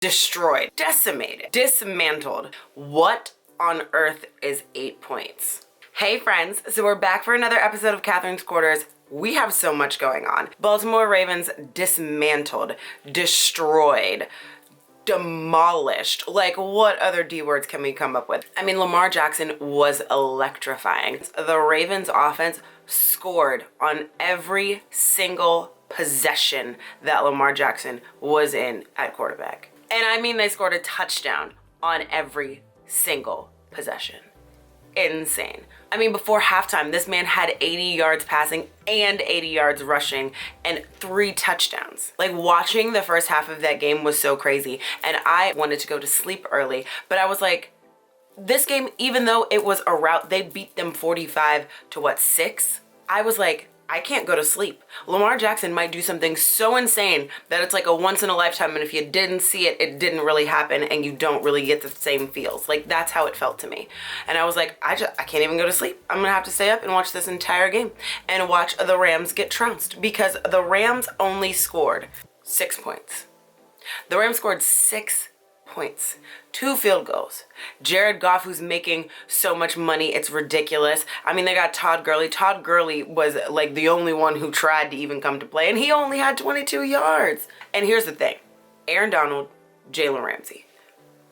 destroyed, decimated, dismantled. What on earth is 8 points? Hey friends, so we're back for another episode of Katherine's Quarters. We have so much going on. Baltimore Ravens dismantled, destroyed, demolished. Like, what other D words can we come up with? I mean, Lamar Jackson was electrifying. The Ravens offense scored on every single possession that Lamar Jackson was in at quarterback. And I mean, they scored a touchdown on every single possession. Insane. I mean, before halftime, this man had 80 yards passing and 80 yards rushing and 3 touchdowns. Like, watching the first half of that game was so crazy. And I wanted to go to sleep early, but I was like, this game, even though it was a rout, they beat them 45 to 6. I was like, I can't go to sleep. Lamar Jackson might do something so insane that it's like a once in a lifetime, and if you didn't see it, it didn't really happen, and you don't really get the same feels. Like, that's how it felt to me. And I was like, I can't even go to sleep. I'm gonna have to stay up and watch this entire game and watch the Rams get trounced, because the Rams only scored 6 points. The Rams scored 6 points, 2 field goals. Jared Goff, who's making so much money, it's ridiculous. I mean, they got Todd Gurley. Todd Gurley was like the only one who tried to even come to play, and he only had 22 yards. And here's the thing, Aaron Donald, Jalen Ramsey.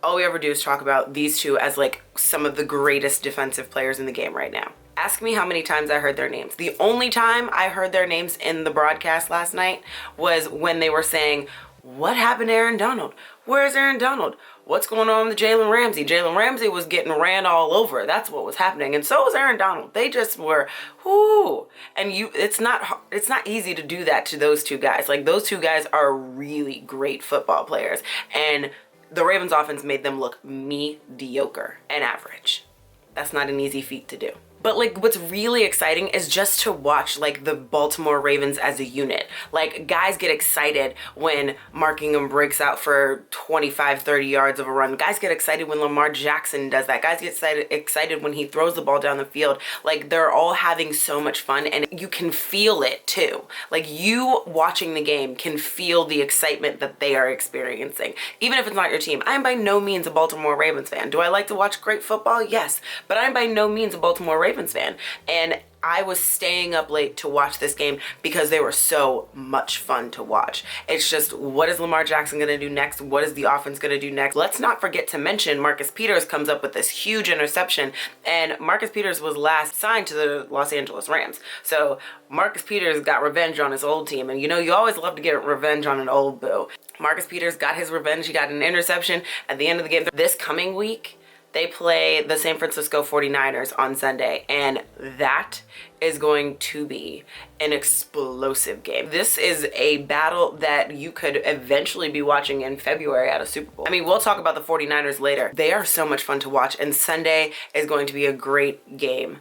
All we ever do is talk about these two as like some of the greatest defensive players in the game right now. Ask me how many times I heard their names. The only time I heard their names in the broadcast last night was when they were saying, what happened to Aaron Donald? Where's Aaron Donald? What's going on with Jalen Ramsey? Jalen Ramsey was getting ran all over. That's what was happening. And so was Aaron Donald. They just were, whoo. And it's not easy to do that to those two guys. Like, those two guys are really great football players. And the Ravens offense made them look mediocre and average. That's not an easy feat to do. But like, what's really exciting is just to watch like the Baltimore Ravens as a unit. Like, guys get excited when Mark Ingram breaks out for 25, 30 yards of a run. Guys get excited when Lamar Jackson does that. Guys get excited when he throws the ball down the field. Like, they're all having so much fun, and you can feel it too. Like, you watching the game can feel the excitement that they are experiencing, even if it's not your team. I'm by no means a Baltimore Ravens fan. Do I like to watch great football? Yes, but I'm by no means a Baltimore Ravens fan. And I was staying up late to watch this game because they were so much fun to watch. It's just, what is Lamar Jackson going to do next? What is the offense going to do next? Let's not forget to mention Marcus Peters comes up with this huge interception, and Marcus Peters was last signed to the Los Angeles Rams. So Marcus Peters got revenge on his old team, and you know, you always love to get revenge on an old boo. Marcus Peters got his revenge. He got an interception at the end of the game. This coming week, they play the San Francisco 49ers on Sunday, and that is going to be an explosive game. This is a battle that you could eventually be watching in February at a Super Bowl. I mean, we'll talk about the 49ers later. They are so much fun to watch, and Sunday is going to be a great game.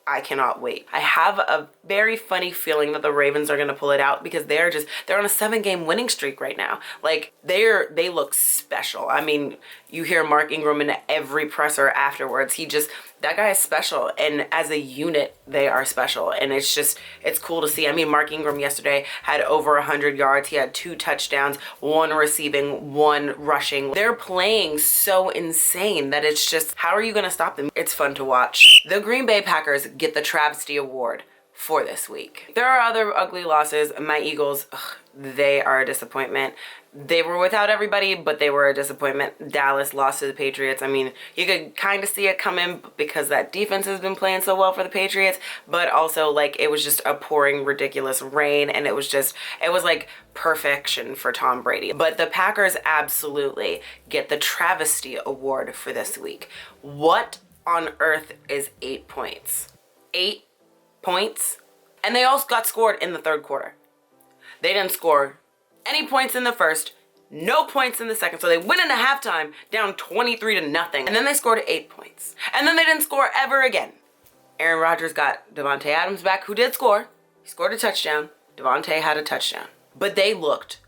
I cannot wait. I have a very funny feeling that the Ravens are going to pull it out, because they're on a 7-game winning streak right now. Like, they look special. I mean, you hear Mark Ingram in every presser afterwards. That guy is special, and as a unit, they are special, and it's cool to see. I mean, Mark Ingram yesterday had over 100 yards. He had 2 touchdowns, 1 receiving, 1 rushing. They're playing so insane that it's just, how are you going to stop them? It's fun to watch. The Green Bay Packers get the Travesty Award for this week. There are other ugly losses. My Eagles, they are a disappointment. They were without everybody, but they were a disappointment. Dallas lost to the Patriots. I mean, you could kind of see it coming because that defense has been playing so well for the Patriots, but also, like, it was just a pouring, ridiculous rain, and it was like perfection for Tom Brady. But the Packers absolutely get the Travesty Award for this week. What on earth is 8 points? 8 points? And they all got scored in the third quarter. They didn't score any points in the first, no points in the second. So they went into halftime down 23 to nothing. And then they scored 8 points. And then they didn't score ever again. Aaron Rodgers got Devontae Adams back, who did score. He scored a touchdown. Devontae had a touchdown. But they looked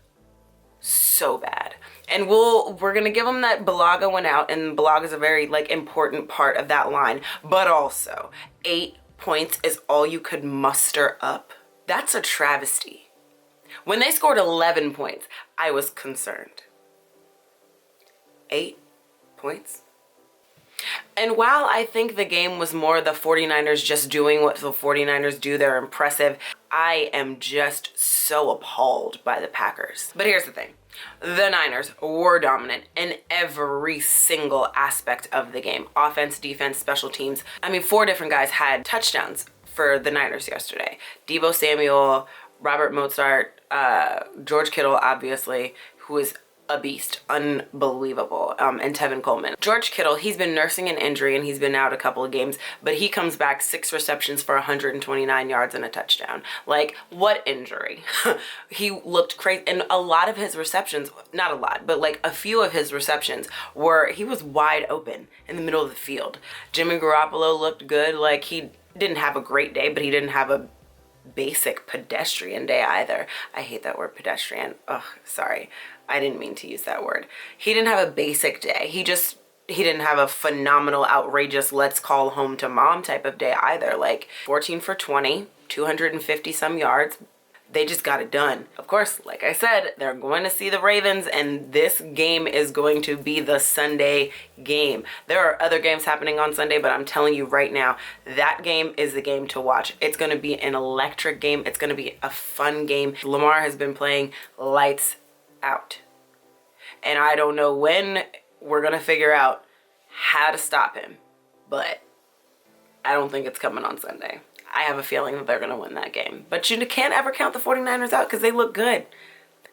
so bad. And we're going to give them that Bulaga went out, and Bulaga is a very, like, important part of that line. But also, 8 points is all you could muster up. That's a travesty. When they scored 11 points, I was concerned. 8 points. And while I think the game was more the 49ers just doing what the 49ers do, they're impressive, I am just so appalled by the Packers. But here's the thing. The Niners were dominant in every single aspect of the game. Offense, defense, special teams. I mean, 4 different guys had touchdowns for the Niners yesterday. Deebo Samuel, Robert Mozart, George Kittle, obviously, who is a beast, unbelievable, and Tevin Coleman. George Kittle, he's been nursing an injury and he's been out a couple of games, but he comes back 6 receptions for 129 yards and a touchdown. Like, what injury? He looked crazy, and a lot of his receptions, not a lot, but like a few of his receptions were, he was wide open in the middle of the field. Jimmy Garoppolo looked good. Like, he didn't have a great day, but he didn't have a basic pedestrian day either. I hate that word, pedestrian. Ugh, sorry. I didn't mean to use that word. He didn't have a basic day. He didn't have a phenomenal, outrageous, let's call home to mom type of day either. Like 14 for 20, 250 some yards. They just got it done. Of course, like I said, they're going to see the Ravens, and this game is going to be the Sunday game. There are other games happening on Sunday, but I'm telling you right now, that game is the game to watch. It's going to be an electric game. It's going to be a fun game. Lamar has been playing lights out. And I don't know when we're going to figure out how to stop him, but I don't think it's coming on Sunday. I have a feeling that they're going to win that game. But you can't ever count the 49ers out because they look good.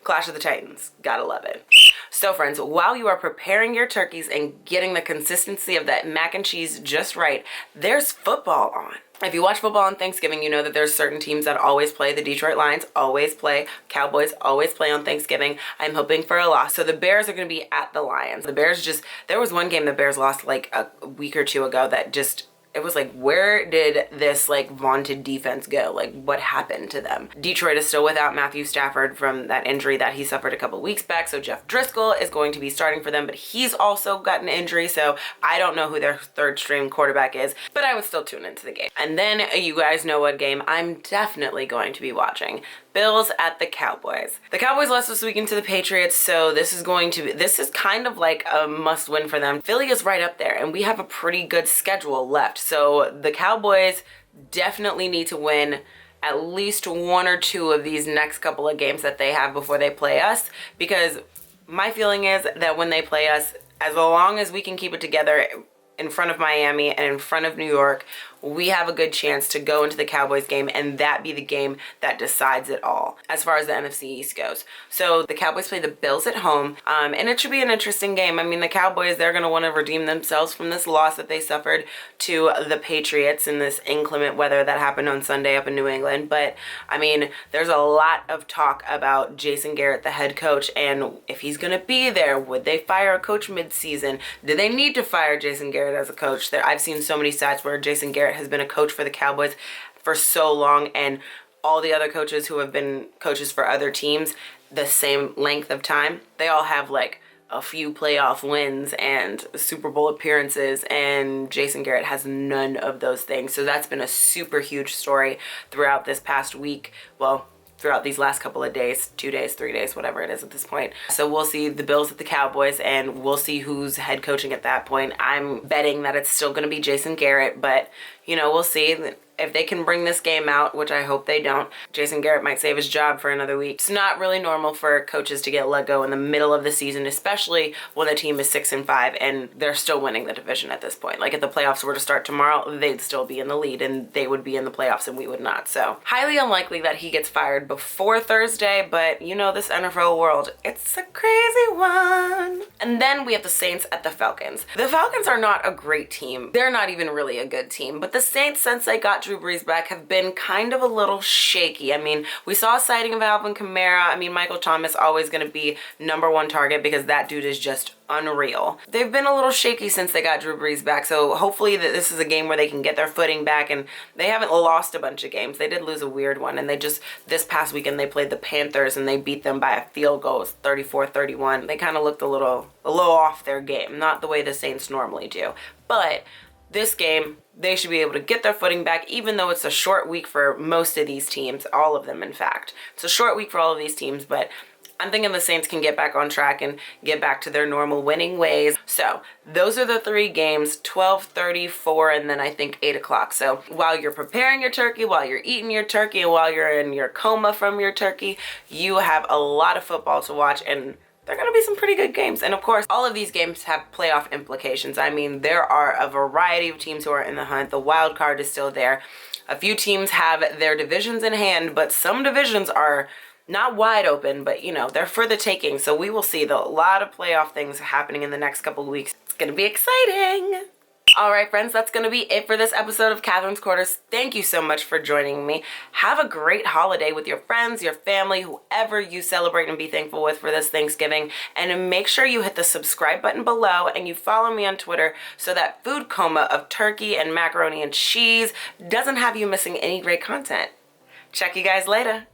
Clash of the Titans. Gotta love it. So friends, while you are preparing your turkeys and getting the consistency of that mac and cheese just right, there's football on. If you watch football on Thanksgiving, you know that there's certain teams that always play. The Detroit Lions always play. Cowboys always play on Thanksgiving. I'm hoping for a loss. So the Bears are going to be at the Lions. The Bears there was one game the Bears lost like a week or two ago that just, it was like, where did this like vaunted defense go? Like, what happened to them? Detroit is still without Matthew Stafford from that injury that he suffered a couple weeks back. So Jeff Driscoll is going to be starting for them, but he's also got an injury. So I don't know who their third string quarterback is, but I would still tune into the game. And then you guys know what game I'm definitely going to be watching. Bills at the Cowboys. The Cowboys lost this weekend to the Patriots, so this is kind of like a must win for them. Philly is right up there, and we have a pretty good schedule left. So the Cowboys definitely need to win at least 1 or 2 of these next couple of games that they have before they play us, because my feeling is that when they play us, as long as we can keep it together in front of Miami and in front of New York, we have a good chance to go into the Cowboys game and that be the game that decides it all as far as the NFC East goes. So the Cowboys play the Bills at home, and it should be an interesting game. I mean, the Cowboys, they're going to want to redeem themselves from this loss that they suffered to the Patriots in this inclement weather that happened on Sunday up in New England. But I mean, there's a lot of talk about Jason Garrett, the head coach, and if he's going to be there, would they fire a coach mid-season? Do they need to fire Jason Garrett as a coach? I've seen so many stats where Jason Garrett has been a coach for the Cowboys for so long, and all the other coaches who have been coaches for other teams the same length of time, they all have like a few playoff wins and Super Bowl appearances, and Jason Garrett has none of those things. So that's been a super huge story throughout this past week. Well, throughout these last couple of days, 2 days, 3 days, whatever it is at this point. So we'll see the Bills at the Cowboys, and we'll see who's head coaching at that point. I'm betting that it's still going to be Jason Garrett, but you know, we'll see. If they can bring this game out, which I hope they don't, Jason Garrett might save his job for another week. It's not really normal for coaches to get let go in the middle of the season, especially when the team is 6-5 and they're still winning the division at this point. Like, if the playoffs were to start tomorrow, they'd still be in the lead and they would be in the playoffs and we would not. So highly unlikely that he gets fired before Thursday, but you know, this NFL world, it's a crazy one. And then we have the Saints at the Falcons. The Falcons are not a great team. They're not even really a good team, but the Saints, since they got Drew Brees back, have been kind of a little shaky. I mean, we saw a sighting of Alvin Kamara. I mean, Michael Thomas always going to be #1 target because that dude is just unreal. They've been a little shaky since they got Drew Brees back, so hopefully that this is a game where they can get their footing back, and they haven't lost a bunch of games. They did lose a weird one, and this past weekend they played the Panthers and they beat them by a field goal. It was 34-31. They kind of looked a little off their game, not the way the Saints normally do. But this game, they should be able to get their footing back, even though it's a short week for most of these teams, all of them in fact. It's a short week for all of these teams, but I'm thinking the Saints can get back on track and get back to their normal winning ways. So those are the 3 games, 12:30, 4, and then I think 8 o'clock. So while you're preparing your turkey, while you're eating your turkey, and while you're in your coma from your turkey, you have a lot of football to watch, and they're going to be some pretty good games. And of course, all of these games have playoff implications. I mean, there are a variety of teams who are in the hunt. The wild card is still there. A few teams have their divisions in hand, but some divisions are not wide open, but they're for the taking. So we will see a lot of playoff things happening in the next couple of weeks. It's going to be exciting. All right, friends, that's going to be it for this episode of Katherine's Quarters. Thank you so much for joining me. Have a great holiday with your friends, your family, whoever you celebrate and be thankful with for this Thanksgiving. And make sure you hit the subscribe button below and you follow me on Twitter so that food coma of turkey and macaroni and cheese doesn't have you missing any great content. Check you guys later.